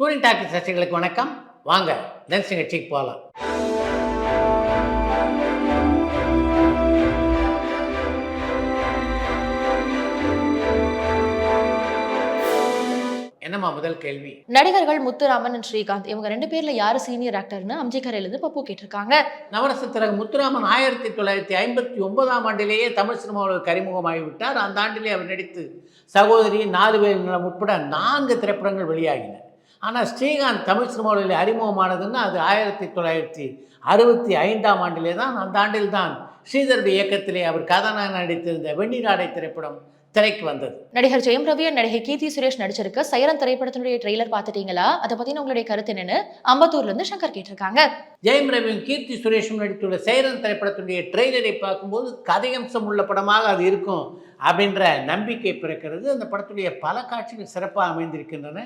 Touring talkies ரசிகர்களுக்கு வணக்கம். வாங்க லென்ஸ் நிகழ்ச்சிக்கு போகலாம். என்னம்மா முதல் கேள்வி? நடிகர்கள் முத்துராமன் and ஸ்ரீகாந்த் இவங்க 2 பேர்ல யாரு சீனியர் ஆக்டர்னு அம்ஜிகரையிலிருந்து பப்பு கேட்டிருக்காங்க. நவரச திலகம் முத்துராமன் 1959ஆம் ஆண்டிலேயே தமிழ் சினிமாவில் அறிமுகமாகிவிட்டார். அந்த ஆண்டிலே அவர் நடித்து சகோதரி, 4 பேர் நிலம் உட்பட 4 திரைப்படங்கள் வெளியாகின. ஆனால் ஸ்ரீகாந்த் தமிழ் சினிமாவில் அறிமுகமானதுன்னு அது 1965ஆம் ஆண்டிலே தான். அந்த ஆண்டில் தான் ஸ்ரீதருடைய இயக்கத்திலே அவர் கதாநாயகன் நடித்திருந்த வெந்நீர் ஆடை திரைப்படம் திரைக்கு வந்தது. நடிகர் ஜெயம் ரவி and நடிகை கீர்த்தி சுரேஷ் நடிச்சிருக்க சைரன் திரைப்படத்தினுடைய ட்ரெய்லர் பார்த்துட்டீங்களா? அதை பத்தின உங்களுடைய கருத்து என்னன்னு அம்பத்தூர்ல இருந்து சங்கர் கேட்டிருக்காங்க. ஜெயம் ரவியும் கீர்த்தி சுரேஷும் நடித்துள்ள சைரன் திரைப்படத்தினுடைய ட்ரெய்லரை பார்க்கும்போது கதையம்சம் உள்ள படமாக அது இருக்கும் அப்படின்ற நம்பிக்கை பிறக்கிறது. அந்த படத்துடைய பல காட்சிகள் சிறப்பாக அமைந்திருக்கின்றன.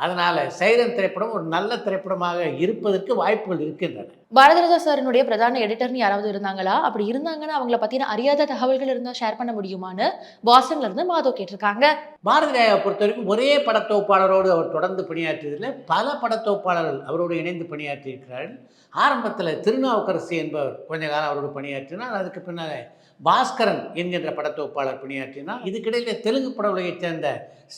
அதனால் சைரன் திரைப்படம் ஒரு நல்ல திரைப்படமாக இருப்பதற்கு வாய்ப்புகள் இருக்கின்றன. பாரதிராஜா சாரினுடைய பிரதான எடிட்டர்னு யாராவது இருந்தாங்களா? அப்படி இருந்தாங்கன்னா அவங்கள பத்தின அறியாத தகவல்கள் இருந்தால் ஷேர் பண்ண முடியுமான்னு பாஸ்டன்ல இருந்து மாதவ் கேட்டிருக்காங்க. பாரதிராஜாவை பொறுத்த வரைக்கும் ஒரே படத்தொகுப்பாளரோடு அவர் தொடர்ந்து பணியாற்றியதில் பல படத்தொகுப்பாளர்கள் அவரோடு இணைந்து பணியாற்றியிருக்கிறார்கள். ஆரம்பத்தில் திருநாவுக்கரசு என்பவர் கொஞ்ச காலம் அவரோடு பணியாற்றினார். அதுக்கு பின்னால் பாஸ்கரன் என்கின்ற படத்தொகுப்பாளர் பணியாற்றினார். இதுக்கிடையில் தெலுங்கு பட உலகைச் சேர்ந்த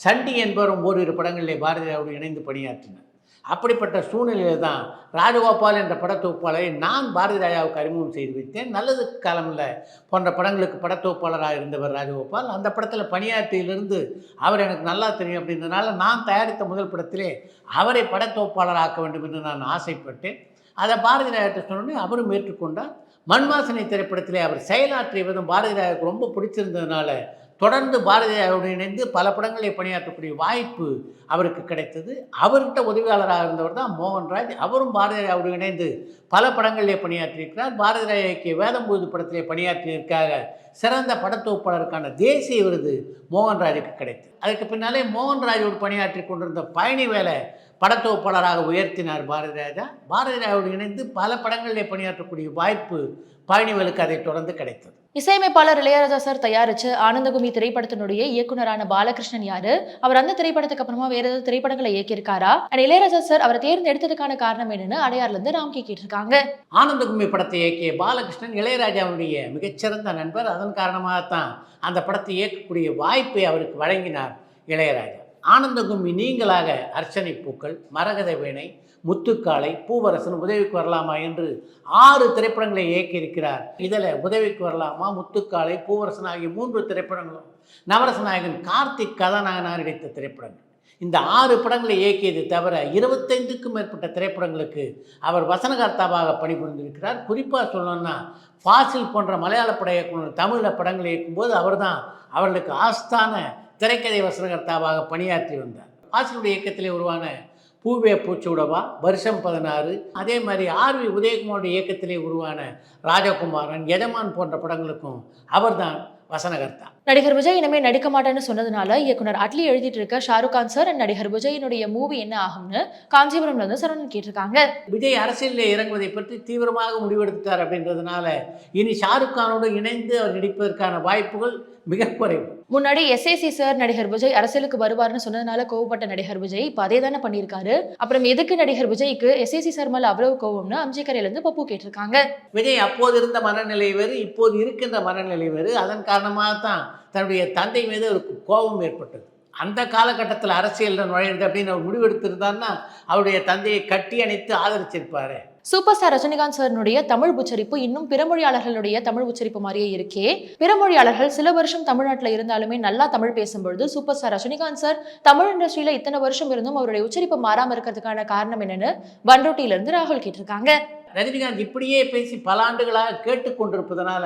சண்டி என்பவரும் ஓரிரு படங்களிலே பாரதிராஜாவோடு இணைந்து பணியாற்றினார். அப்படிப்பட்ட சூழ்நிலையில் தான் ராஜகோபால் என்ற படத்தொகுப்பாளரை நான் பாரதிராஜாவுக்கு அறிமுகம் செய்து வைத்தேன். நல்லது காலமில்ல போன்ற படங்களுக்கு படத்தொகுப்பாளராக இருந்தவர் ராஜகோபால். அந்த படத்தில் பணியாற்றியிலிருந்து அவர் எனக்கு நல்லா தெரியும் அப்படின்றதுனால நான் தயாரித்த முதல் படத்திலே அவரை படத்தொகுப்பாளராக்க வேண்டும் என்று நான் ஆசைப்பட்டேன். அதை பாரதிராஜா சொன்னோடனே அவரும் ஏற்றுக்கொண்டார். மண்வாசனை திரைப்படத்திலே அவர் செயலாற்றிய விதம் பாரதிராஜாவுக்கு ரொம்ப பிடிச்சிருந்ததுனால தொடர்ந்து பாரதிராஜாவோடு இணைந்து பல படங்களை பணியாற்றக்கூடிய வாய்ப்பு அவருக்கு கிடைத்தது. அவர்கிட்ட உதவியாளராக இருந்தவர் தான் மோகன்ராஜ். அவரும் பாரதிராஜாவோடு இணைந்து பல படங்களிலே பணியாற்றியிருக்கிறார். பாரதிராஜா இயக்கிய வேதம்பூது படத்திலே பணியாற்றியதற்காக சிறந்த படத்தொகுப்பாளருக்கான தேசிய விருது மோகன்ராஜுக்கு கிடைத்தது. அதுக்கு பின்னாலே மோகன்ராஜோடு பணியாற்றி கொண்டிருந்த பயணி வேலை படத்தொகுப்பாளராக உயர்த்தினார் பாரதிராஜா. பாரதிராஜோடு இணைந்து பல படங்களிலே பணியாற்றக்கூடிய வாய்ப்பு பயணிகளுக்கு அதை தொடர்ந்து கிடைத்தது. இசையமைப்பாளர் இளையராஜா சார் தயாரிச்சு ஆனந்தகுமி திரைப்படத்தினுடைய இயக்குனரான பாலகிருஷ்ணன் யாரு? அவர் அந்த திரைப்படத்துக்கு அப்புறமா வேற ஏதாவது திரைப்படங்களை இயக்கியிருக்காரா? அண்ட் இளையராஜா சார் அவரை தேர்ந்தெடுத்ததுக்கான காரணம் என்னன்னு அடையார்ல இருந்து ராம்கி கேட்டிருக்காங்க. ஆனந்தகுமி படத்தை இயக்கிய பாலகிருஷ்ணன் இளையராஜாவுடைய மிகச்சிறந்த நண்பர். அதன் காரணமாகத்தான் அந்த படத்தை இயக்கக்கூடிய வாய்ப்பை அவருக்கு வழங்கினார் இளையராஜா. ஆனந்தகும்மி, நீங்களாக, அர்ச்சனை பூக்கள், மரகத வீணை, முத்துக்காலை, பூவரசன், உதவிக்கு வரலாமா என்று 6 திரைப்படங்களை இயக்கியிருக்கிறார். இதில் உதவிக்கு வரலாமா, முத்துக்காலை, பூவரசன் ஆகிய 3 திரைப்படங்களும் நவரச நாயகன் கார்த்திக் கதாநாயகனாக நடித்த திரைப்படங்கள். இந்த 6 படங்களை இயக்கியது தவிர 25க்கும் மேற்பட்ட திரைப்படங்களுக்கு அவர் வசனகர்த்தாவாக பணிபுரிந்திருக்கிறார். குறிப்பாக சொல்லணும்னா ஃபாசில் போன்ற மலையாள பட இயக்குனர் தமிழில் படங்களை இயக்கும்போது அவர் தான் அவர்களுக்கு ஆஸ்தான திரைக்கதை வசனகர்த்தாவாக பணியாற்றி வந்தார். ஃபாசிலுடைய இயக்கத்திலே உருவான பூவே பூச்சூடவா, வருஷம் 16, அதே மாதிரி ஆர்வி உதயகுமாருடைய இயக்கத்திலே உருவான ராஜகுமாரன், எஜமான் போன்ற படங்களுக்கும் அவர்தான் வசனகர்த்தா. நடிகர் விஜய் இனிமே நடிக்க மாட்டேன்னு சொன்னதுனால இயக்குனர் அட்லி எழுதிட்டு இருக்க ஷாருக் கான் சார் அண்ட் நடிகர் விஜயினுடைய மூவி என்ன ஆகும்னு காஞ்சிபுரம்ல இருந்து சரவணன் கேட்டிருக்காங்க. விஜய் அரசியலில் இறங்குவதை பற்றி தீவிரமாக முடிவெடுத்தார் அப்படின்றதுனால இனி ஷாருக் கானோடு இணைந்து அவர் நடிப்பதற்கான வாய்ப்புகள் மிக குறைவு. முன்னாடி எஸ்ஏசி சார் நடிகர் விஜய் அரசியலுக்கு வருவார்னு சொன்னதுனால கோவப்பட்ட நடிகர் விஜய் இப்ப அதே தானே பண்ணியிருக்காரு. அப்புறம் எதுக்கு நடிகர் விஜய்க்கு எஸ்ஏசி சார் மேல அவ்வளவு கோவம்னு அம்ஜிகரையில இருந்து பப்பு கேட்டிருக்காங்க. விஜய் அப்போது இருந்த மனநிலை வேறு, இப்போது இருக்கின்ற மனநிலை வேறு. அதன் காரணமாகத்தான் தன்னுடைய தந்தை மீது ஒரு கோபம் ஏற்பட்டது. அந்த காலகட்டத்தில் அரசியல் நுழையிறது அப்படின்னு அவர் முடிவெடுத்திருந்தார்னா அவருடைய தந்தையை கட்டி அணைத்து ஆதரிச்சிருப்பாரு. சூப்பர் ஸ்டார் ரஜினிகாந்த் சாரினுடைய தமிழ் உச்சரிப்பு இன்னும் பிற மொழியாளர்களுடைய தமிழ் உச்சரிப்பு மாதிரியே இருக்கே. பிற மொழியாளர்கள் சில வருஷம் தமிழ்நாட்டில் இருந்தாலுமே நல்லா தமிழ் பேசும்பொழுது super star Rajinikanth sir Tamil இண்டஸ்ட்ரியில இத்தனை வருஷம் இருந்தும் அவருடைய உச்சரிப்பு மாறாம இருக்கிறதுக்கான காரணம் என்னன்னு பண்ருட்டியில இருந்து ராகுல் கேட்டிருக்காங்க. ரஜினிகாந்த் இப்படியே பேசி பல ஆண்டுகளாக கேட்டுக்கொண்டிருப்பதனால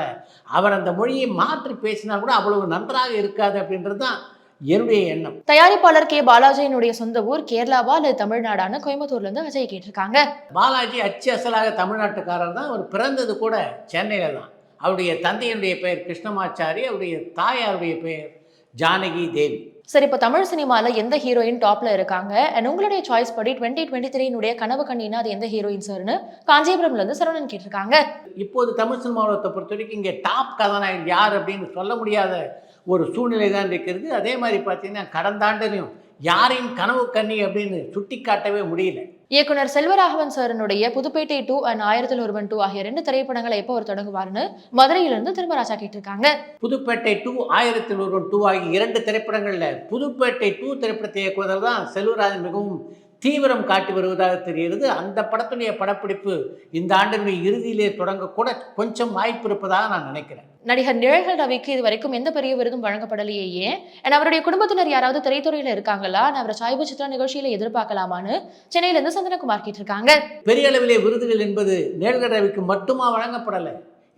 அவர் அந்த மொழியை மாற்றி பேசினா கூட அவ்வளவு நன்றாக இருக்காது அப்படின்றது தான் என்னுடைய எண்ணம். தயாரிப்பாளர் கே பாலாஜியினுடைய சொந்த ஊர் கேரளாவா அல்லது தமிழ்நாடான கோயம்புத்தூர்ல இருந்து அஜய் கேட்டிருக்காங்க. பாலாஜி அச்சு அசலாக தமிழ்நாட்டுக்காரர் தான். அவர் பிறந்தது கூட சென்னையில தான். அவருடைய தந்தையினுடைய பெயர் கிருஷ்ணமாச்சாரி, அவருடைய தாயாருடைய பெயர் ஜானகி தேவி. சரி, இப்போ தமிழ் சினிமாவில் எந்த ஹீரோயின் டாப்ல இருக்காங்க அண்ட் உங்களுடைய சாய்ஸ் படி 2023 கனவு கண்ணினா அது எந்த ஹீரோயின் சார்னு காஞ்சிபுரம்ல இருந்து சரவணன் கேட்டிருக்காங்க. இப்போது தமிழ் சினிமாவை பொறுத்த வரைக்கும் இங்கே டாப் கதாநாயகன் யார் அப்படின்னு சொல்ல முடியாத ஒரு சூழ்நிலை தான் இருக்கிறது. அதே மாதிரி பார்த்தீங்கன்னா கடந்த ஆண்டிலையும் யாரையும் கனவு கன்னி அப்படின்னு சுட்டி காட்டவே முடியல. இயக்குனர் செல்வராகவன் சாரனுடைய புதுப்பேட்டை 2 அண்ட் 1001 2 ஆகிய 2 திரைப்படங்களை எப்போ அவர் தொடங்குவார்னு மதுரையிலிருந்து திருமராஜா கேட்டிருக்காங்க. புதுப்பேட்டை 2, 1001 2 ஆகிய 2 திரைப்படங்கள்ல புதுப்பேட்டை 2 திரைப்படத்தை இயக்குவதில் தான் செல்வராஜன் மிகவும் தீவிரம் காட்டி வருவதாக தெரிகிறது. அந்த படத்துடைய படப்பிடிப்பு இந்த ஆண்டினுடைய இறுதியிலே தொடங்கக்கூட கொஞ்சம் வாய்ப்பு இருப்பதாக நான் நினைக்கிறேன். நடிகர் நிழல்கள் ரவிக்கு இது வரைக்கும் எந்த பெரிய விருதும் வழங்கப்படலையே ஏன்? அவருடைய குடும்பத்தினர் யாராவது திரைத்துறையில இருக்காங்களா? அவரை சாய்பு சித்ரா நிகழ்ச்சியில எதிர்பார்க்கலாமான்னு சென்னையிலிருந்து சந்தனகுமார் கேட்டிருக்காங்க. பெரிய அளவிலே விருதுகள் என்பது நிழல்கள் ரவிக்கு மட்டுமா வழங்கப்படலை?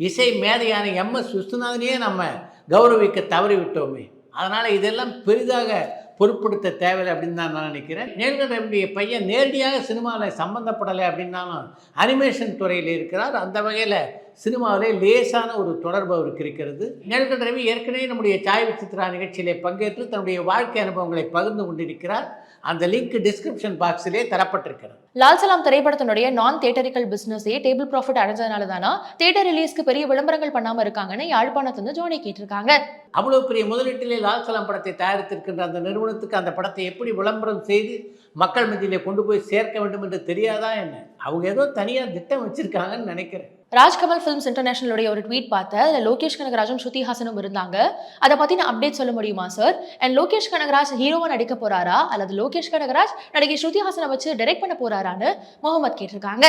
இசை மேதையான MS விஸ்வநாதனையே நம்ம கௌரவிக்க தவறிவிட்டோமே. அதனால இதெல்லாம் பெரிதாக பொருட்படுத்த தேவையில்லை அப்படின்னு தான் நான் நினைக்கிறேன். நிழல்கள் ரவியுடைய பையன் நேரடியாக சினிமாவில் சம்மந்தப்படலை அப்படின்னாலும் அனிமேஷன் துறையில் இருக்கிறார். அந்த வகையில் சினிமாவிலே லேசான ஒரு தொடர்பு அவருக்கு இருக்கிறது. நிழல்கள் ரவி ஏற்கனவே நம்முடைய சாய்வு சித்ரா நிகழ்ச்சியிலே பங்கேற்று தன்னுடைய வாழ்க்கை அனுபவங்களை பகிர்ந்து கொண்டிருக்கிறார். அந்த லிங்க் டிஸ்கிரிப்ஷன் பாக்ஸிலே தரப்பட்டிருக்கிறது. லால் சலாம் திரைப்படத்தினுடைய நான் தியேட்டரிக்கல் பிசினஸே டேபிள் ப்ராஃபிட் அடைஞ்சதுனால தானா தியேட்டர் ரிலீஸ்க்கு பெரிய விளம்பரங்கள் பண்ணாம இருக்காங்கன்னு யாழ்ப்பாணத்துல ஜோனி கேட்டிருக்காங்க. அவ்வளவு பெரிய முதலீட்டிலே லால் சலாம் படத்தை தயாரித்திருக்கின்ற அந்த நிறுவனத்துக்கு அந்த படத்தை எப்படி விளம்பரம் செய்து மக்கள் மத்தியிலே கொண்டு போய் சேர்க்க வேண்டும் என்று தெரியாதா என்ன? அவங்க ஏதோ தனியாக திட்டம் வச்சிருக்காங்கன்னு நினைக்கிறேன். ராஜ்கமல் ஃபிலிம்ஸ் இன்டர்நேஷனலுடைய ஒரு ட்வீட் பார்த்தேன். அதில் லோகேஷ் கனகராஜும் ஸ்ருதி ஹாசனும் இருந்தாங்க. அதை பற்றின அப்டேட் சொல்ல முடியுமா சார்? அண்ட் லோகேஷ் கனகராஜ் ஹீரோவா நடிக்க போறாரா அல்லது லோகேஷ் கனகராஜ் நடிகை ஸ்ருதி ஹாசனை வச்சு டைரக்ட் பண்ண போறாரான்னு முகமது கேட்டிருக்காங்க.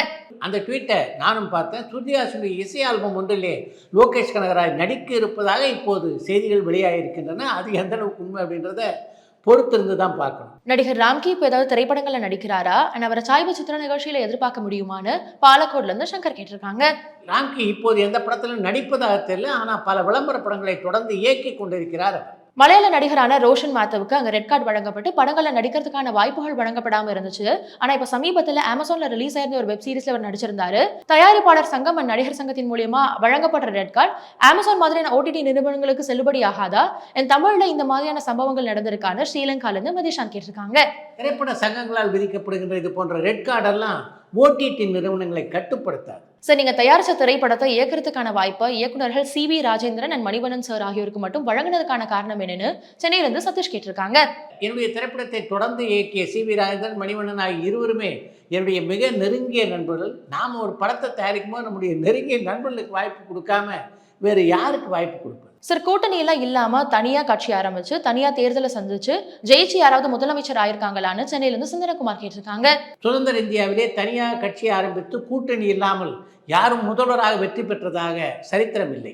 அந்த ட்வீட்டை நானும் பார்த்தேன். ஸ்ருதி ஹாசனுடைய இசை ஆல்பம் ஒன்றிலே லோகேஷ் கனகராஜ் நடிக்க இருப்பதாக இப்போது செய்திகள் வெளியாகியிருக்கின்றன. அது எந்த அளவுக்கு உண்மை அப்படின்றத பொறுத்திருந்து தான் பார்க்கணும். நடிகர் ராம்கி இப்போ ஏதாவது திரைப்படங்கள்ல நடிக்கிறாரா? அவரை சாய்வு சித்ரா நிகழ்ச்சியில எதிர்பார்க்க முடியுமான்னு பாலக்கோட்ல இருந்து சங்கர் கேட்டிருக்காங்க. ராம்கி இப்போது எந்த படத்திலும் நடிப்பதாக தெரியல. ஆனால் பல விளம்பர படங்களை தொடர்ந்து இயக்கி கொண்டிருக்கிறார். மலையாள நடிகரான ரோஷன் மாத்தவுக்கு அங்கே ரெட் கார்டு வழங்கப்பட்டு படங்களை நடிக்கிறதுக்கான வாய்ப்புகள் வழங்கப்படாமல் இருந்துச்சு. ஆனால் இப்போ சமீபத்தில் அமேசான்ல ரிலீஸ் ஆயிருந்த ஒரு வெப் சீரிஸ்ல அவர் நடிச்சிருந்தாரு. தயாரிப்பாளர் சங்கம் அண்ட் நடிகர் சங்கத்தின் மூலியமா வழங்கப்பட்ட ரெட் கார்டு அமேசான் மாதிரியான OTT நிறுவனங்களுக்கு செல்லுபடி ஆகாதா? என் தமிழ்ல இந்த மாதிரியான சம்பவங்கள் நடந்திருக்கான்னு ஸ்ரீலங்கால இருந்து மதிஷான் கேட்டிருக்காங்க. திரைப்பட சங்கங்களால் விதிக்கப்படுகின்ற இது போன்ற ரெட் கார்டெல்லாம் OTT நிறுவனங்களை கட்டுப்படுத்தாது. சார், நீங்க தயாரிச்ச திரைப்படத்தை இயக்கிறதுக்கான வாய்ப்பை இயக்குநர்கள் CB Rajendran and Manivannan sir ஆகியோருக்கு மட்டும் வழங்கினதுக்கான காரணம் என்னன்னு சென்னையிலிருந்து சதீஷ் கேட்டிருக்காங்க. என்னுடைய திரைப்படத்தை தொடர்ந்து இயக்கிய CB ராஜேந்திரன், மணிவண்ணன் ஆகிய இருவருமே என்னுடைய மிக நெருங்கிய நண்பர்கள். நாம் ஒரு படத்தை தயாரிக்கும் போது நம்முடைய நெருங்கிய நண்பர்களுக்கு வாய்ப்பு கொடுக்காம வேறு யாருக்கு வாய்ப்பு கொடுப்பது? சார், கூட்டணி எல்லாம் இல்லாம தனியா கட்சி ஆரம்பிச்சு தனியா தேர்தலை சந்திச்சு ஜெயிச்சு யாராவது முதலமைச்சர் ஆயிருக்காங்களான்னு சென்னையிலிருந்து சுந்தரகுமார் கேட்டிருக்காங்க. சுதந்திர இந்தியாவிலே தனியாக கட்சி ஆரம்பித்து கூட்டணி இல்லாமல் யாரும் முதல்வராக வெற்றி பெற்றதாக சரித்திரம் இல்லை.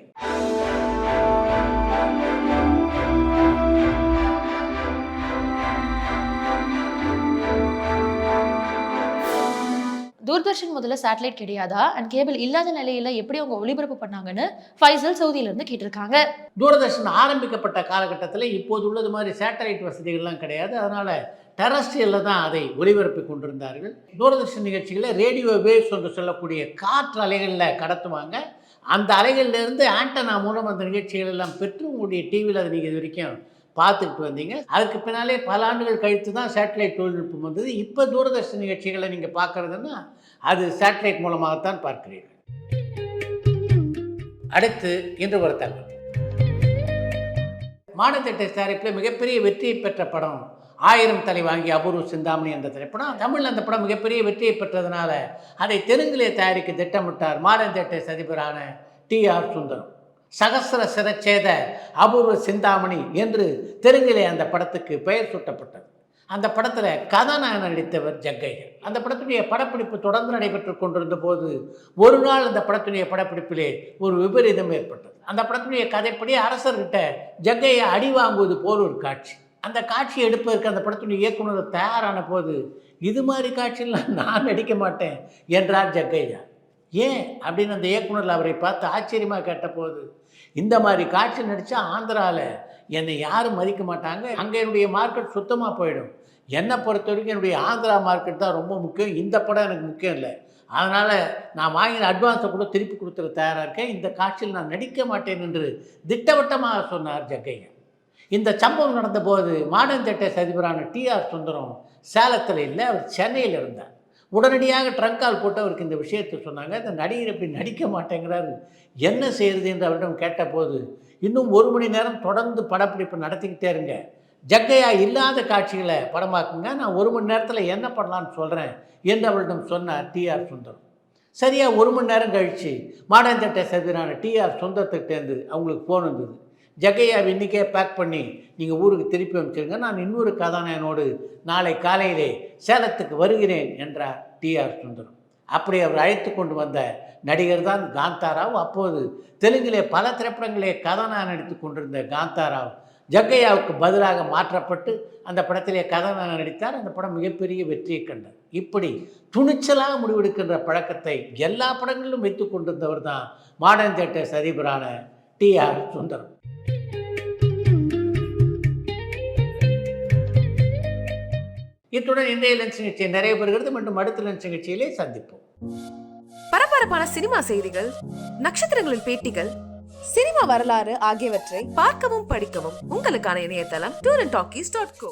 தூர்தர்ஷன் முதல்ல சேட்டலைட் கிடையாதா அண்ட் கேபிள் இல்லாத நிலையில எப்படி அவங்க ஒளிபரப்பு பண்ணாங்கன்னு ஃபைசல் சவுதியிலிருந்து கேட்டிருக்காங்க. தூர்தர்ஷன் ஆரம்பிக்கப்பட்ட காலகட்டத்தில் இப்போது உள்ளது மாதிரி சேட்டலைட் வசதிகள்லாம் கிடையாது. அதனால டெரஸ்ட்ரியலில் தான் அதை ஒளிபரப்பி கொண்டிருந்தார்கள். தூர்தர்ஷன் நிகழ்ச்சிகளை ரேடியோ வேவ்ஸ் என்று சொல்லக்கூடிய காற்று அலைகளில் கடத்துவாங்க. அந்த அலைகளிலிருந்து ஆண்டனா மூலம் அந்த நிகழ்ச்சிகள் எல்லாம் பெற்று உங்களுடைய டிவியில் அதை நீங்கள் இது வரைக்கும் பார்த்துக்கிட்டு வந்தீங்க. அதுக்கு பின்னாலே பல ஆண்டுகள் கழித்து தான் சேட்டலைட் தொழில்நுட்பம் வந்தது. இப்போ தூர்தர்ஷன் நிகழ்ச்சிகளை நீங்கள் பார்க்குறதுன்னா அது சேட்டலைட் மூலமாகத்தான் பார்க்கிறீர்கள். அடுத்து இன்று ஒரு தகவல். மாடர்ன் தியேட்டர்ஸ் தயாரிப்பில் மிகப்பெரிய வெற்றியை பெற்ற படம் 1000 தலை வாங்கி அபூர்வ சிந்தாமணி என்ற திரைப்படம். தமிழில் அந்த படம் மிகப்பெரிய வெற்றியை பெற்றதுனால அதை தெலுங்கிலே தயாரிக்க திட்டமிட்டார் மாடர்ன் தியேட்டர்ஸ் அதிபரான TR சுந்தரம். சகஸ்ர சிரச்சேத அபூர்வ சிந்தாமணி என்று தெலுங்கிலே அந்த படத்துக்கு பெயர் சூட்டப்பட்டது. அந்த படத்தில் கதாநாயகன் நடித்தவர் ஜக்கையா. அந்த படத்துடைய படப்பிடிப்பு தொடர்ந்து நடைபெற்று கொண்டிருந்த போது ஒரு நாள் அந்த படத்துடைய படப்பிடிப்பிலே ஒரு விபரீதம் ஏற்பட்டது. அந்த படத்துடைய கதைப்படி அரசர்கிட்ட ஜக்கையா அடி வாங்குவது போல் ஒரு காட்சி. அந்த காட்சியை எடுப்பதற்கு அந்த படத்துடைய இயக்குனர் தயாரான போது இது மாதிரி காட்சியெல்லாம் நான் நடிக்க மாட்டேன் என்றார் ஜக்கையா. ஏன் அப்படின்னு அந்த இயக்குனர் அவரை பார்த்து ஆச்சரியமாக கேட்டபோது, இந்த மாதிரி காட்சி நடித்தா ஆந்திராவில் என்னை யாரும் மதிக்க மாட்டாங்க, அங்கே என்னுடைய மார்க்கெட் சுத்தமாக போயிடும். என்னை பொறுத்த வரைக்கும் என்னுடைய ஆந்திரா மார்க்கெட் தான் ரொம்ப முக்கியம், இந்த படம் எனக்கு முக்கியம் இல்லை. அதனால் நான் வாங்கின அட்வான்ஸை கூட திருப்பி கொடுத்துட தயாராக இருக்கேன், இந்த காட்சியில் நான் நடிக்க மாட்டேன் என்று திட்டவட்டமாக சொன்னார் ஜக்கையா. இந்த சம்பவம் நடந்தபோது மாடர்ன் தியேட்டர்ஸ் அதிபரான TR சுந்தரம் சேலத்தில் இல்லை, அவர் சென்னையில் இருந்தார். உடனடியாக ட்ரங்கால் போட்டு அவருக்கு இந்த விஷயத்தை சொன்னாங்க. இந்த நடிகர் இப்படி நடிக்க மாட்டேங்கிறாரு, என்ன செய்யுது என்று அவரிடம் கேட்டபோது, இன்னும் 1 மணி நேரம் தொடர்ந்து படப்பிடிப்பு நடத்திக்கிட்டே இருங்க, ஜக்கையா இல்லாத காட்சிகளை படமாக்குங்க, நான் 1 மணி நேரத்தில் என்ன பண்ணலான்னு சொல்கிறேன் என்று அவளிடம் சொன்னார் டிஆர் சுந்தரம். சரியாக 1 மணி நேரம் கழித்து மாடர்ன் தியேட்டர்ஸ் எதிரான டிஆர் சுந்தரத்துக்கிட்டேருந்து அவங்களுக்கு ஃபோன் வந்தது. ஜக்கையாவை இன்றைக்கே பேக் பண்ணி நீங்கள் ஊருக்கு திருப்பி அனுப்பிச்சிருங்க, நான் இன்னொரு கதாநாயகனோடு நாளை காலையிலே சேலத்துக்கு வருகிறேன் என்றார் டிஆர் சுந்தரம். அப்படி அவர் அழைத்து கொண்டு வந்த நடிகர் தான் காந்தாராவ். அப்போது தெலுங்கிலே பல திரைப்படங்களே கதாநாயகன் நடித்து கொண்டிருந்த காந்தாராவ் ஜக்கையாவுக்கு பதிலாக மாற்றப்பட்டு அந்த படத்திலே கதாநாயகன் நடித்தார். அந்த படம் மிகப்பெரிய வெற்றியை கண்டார். இப்படி துணிச்சலாக முடிவெடுக்கின்ற பழக்கத்தை எல்லா படங்களிலும் வைத்து கொண்டிருந்தவர் தான் மாடர்ன் தியேட்டர்ஸ் அதிபரான டிஆர் சுந்தரம். இத்துடன் இன்றைய லென்ஸ் நிகழ்ச்சி நிறைய பெறுகிறது. மீண்டும் அடுத்த லென்ஸ் நிகழ்ச்சியிலே சந்திப்போம். பரபரப்பான சினிமா செய்திகள், நட்சத்திரங்களின் பேட்டிகள், சினிமா வரலாறு ஆகியவற்றை பார்க்கவும் படிக்கவும் உங்களுக்கான இணையதளம் tourantalkies.co.